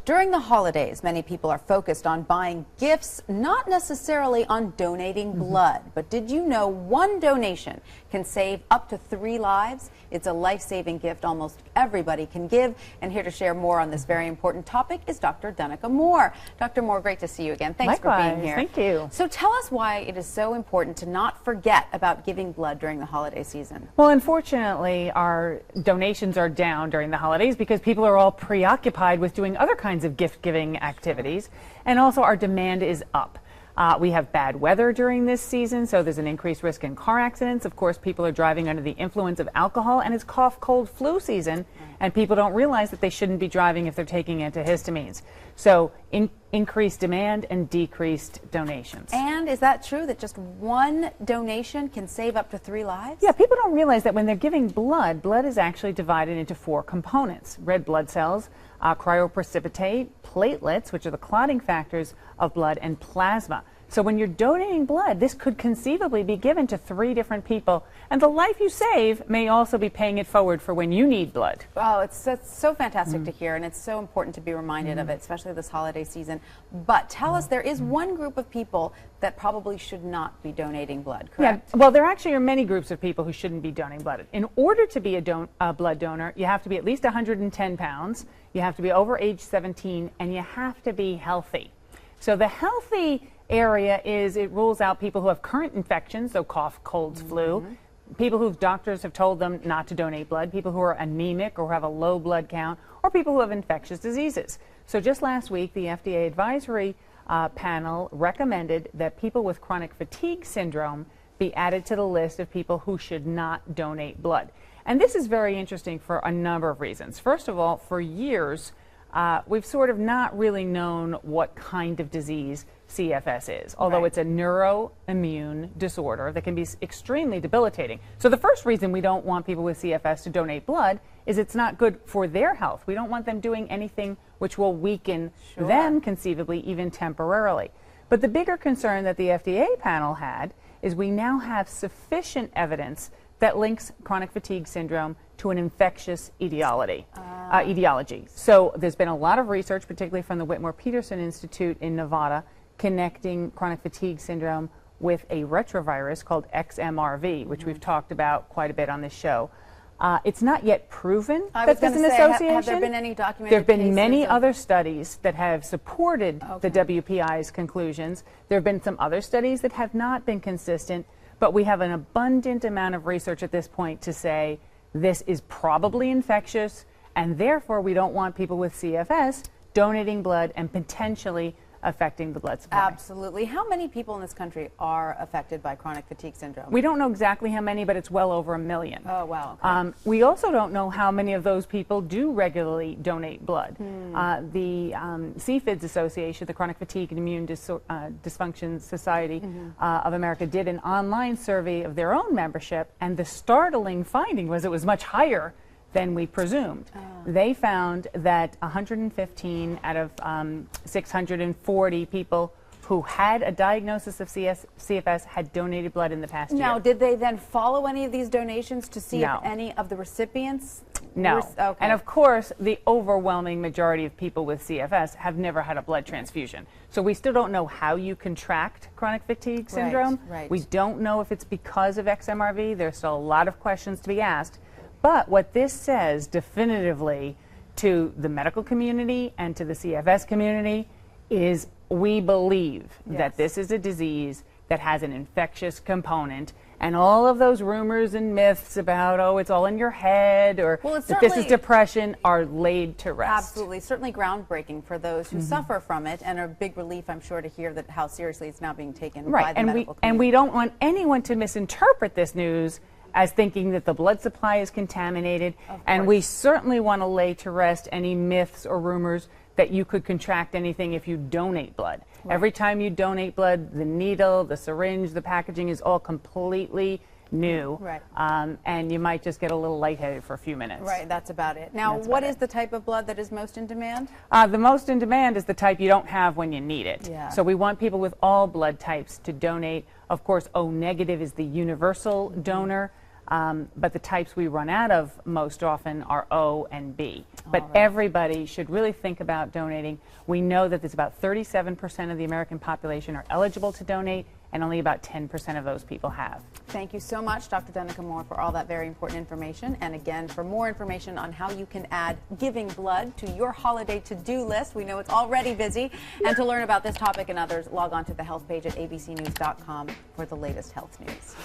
During the holidays, many people are focused on buying gifts, not necessarily on donating blood. But did you know one donation can save up to 3 lives? It's a life-saving gift almost everybody can give. And here to share more on this very important topic is Dr. Danica Moore. Dr. Moore, great to see you again. Thanks for being here. Thank you. So tell us why it is so important to not forget about giving blood during the holiday season. Well, unfortunately, our donations are down during the holidays because people are all preoccupied with doing other kinds of gift-giving activities, and also our demand is up. We have bad weather during this season, so there's an increased risk in car accidents. Of course, people are driving under the influence of alcohol, and it's cough, cold, flu season, and people don't realize that they shouldn't be driving if they're taking antihistamines. So increased demand and decreased donations. And is that true that just one donation can save up to 3 lives? Yeah, people don't realize that when they're giving blood, blood is actually divided into 4 components: red blood cells, cryoprecipitate, platelets, which are the clotting factors of blood, and plasma. So when you're donating blood, this could conceivably be given to 3 different people, and the life you save may also be paying it forward for when you need blood. Oh, it's so fantastic to hear, and it's so important to be reminded of it, especially this holiday season. But tell us, there is one group of people that probably should not be donating blood, correct? Yeah, well, there actually are many groups of people who shouldn't be donating blood. In order to be a blood donor, you have to be at least 110 pounds, you have to be over age 17, and you have to be healthy. So the healthy area is, it rules out people who have current infections, so cough, colds, flu, people whose doctors have told them not to donate blood, people who are anemic or have a low blood count, or people who have infectious diseases. So just last week, the FDA advisory panel recommended that people with chronic fatigue syndrome be added to the list of people who should not donate blood. And this is very interesting for a number of reasons. First of all, for years, we've sort of not really known what kind of disease CFS is, although it's a neuroimmune disorder that can be extremely debilitating. So the first reason we don't want people with CFS to donate blood is it's not good for their health. We don't want them doing anything which will weaken them conceivably, even temporarily. But the bigger concern that the FDA panel had is we now have sufficient evidence that links chronic fatigue syndrome to an infectious etiology. So there's been a lot of research, particularly from the Whitmore-Peterson Institute in Nevada, connecting chronic fatigue syndrome with a retrovirus called XMRV, which we've talked about quite a bit on this show. It's not yet proven that there's an association. Have there been any documented There have been many cases other studies that have supported the WPI's conclusions. There have been some other studies that have not been consistent, but we have an abundant amount of research at this point to say this is probably infectious, and therefore we don't want people with CFS donating blood and potentially affecting the blood supply. Absolutely. How many people in this country are affected by chronic fatigue syndrome? We don't know exactly how many, but it's well over 1 million. Oh, wow. Okay. We also don't know how many of those people do regularly donate blood. The CFIDS Association, the Chronic Fatigue and Immune Dysfunction Society of America, did an online survey of their own membership, and the startling finding was it was much higher than we presumed. They found that 115 out of 640 people who had a diagnosis of CFS had donated blood in the past year. Now, did they then follow any of these donations to see if any of the recipients? No. And of course, the overwhelming majority of people with CFS have never had a blood transfusion. So we still don't know how you contract chronic fatigue syndrome. We don't know if it's because of XMRV. There's still a lot of questions to be asked. But what this says definitively to the medical community and to the CFS community is we believe that this is a disease that has an infectious component, and all of those rumors and myths about, oh, it's all in your head, or that this is depression, are laid to rest. Absolutely. Certainly groundbreaking for those who suffer from it, and a big relief, I'm sure, to hear that how seriously it's now being taken by the medical community. And we don't want anyone to misinterpret this news as thinking that the blood supply is contaminated, and we certainly want to lay to rest any myths or rumors that you could contract anything if you donate blood. Every time you donate blood, the needle, the syringe, the packaging is all completely new, and you might just get a little lightheaded for a few minutes. That's about it. Now, what is the type of blood that is most in demand? The most in demand is the type you don't have when you need it. So we want people with all blood types to donate. Of course, O negative is the universal donor. But the types we run out of most often are O and B. But right. everybody should really think about donating. We know that there's about 37% of the American population are eligible to donate, and only about 10% of those people have. Thank you so much, Dr. Danica Moore, for all that very important information. And again, for more information on how you can add giving blood to your holiday to-do list, we know it's already busy, and to learn about this topic and others, log on to the health page at abcnews.com for the latest health news.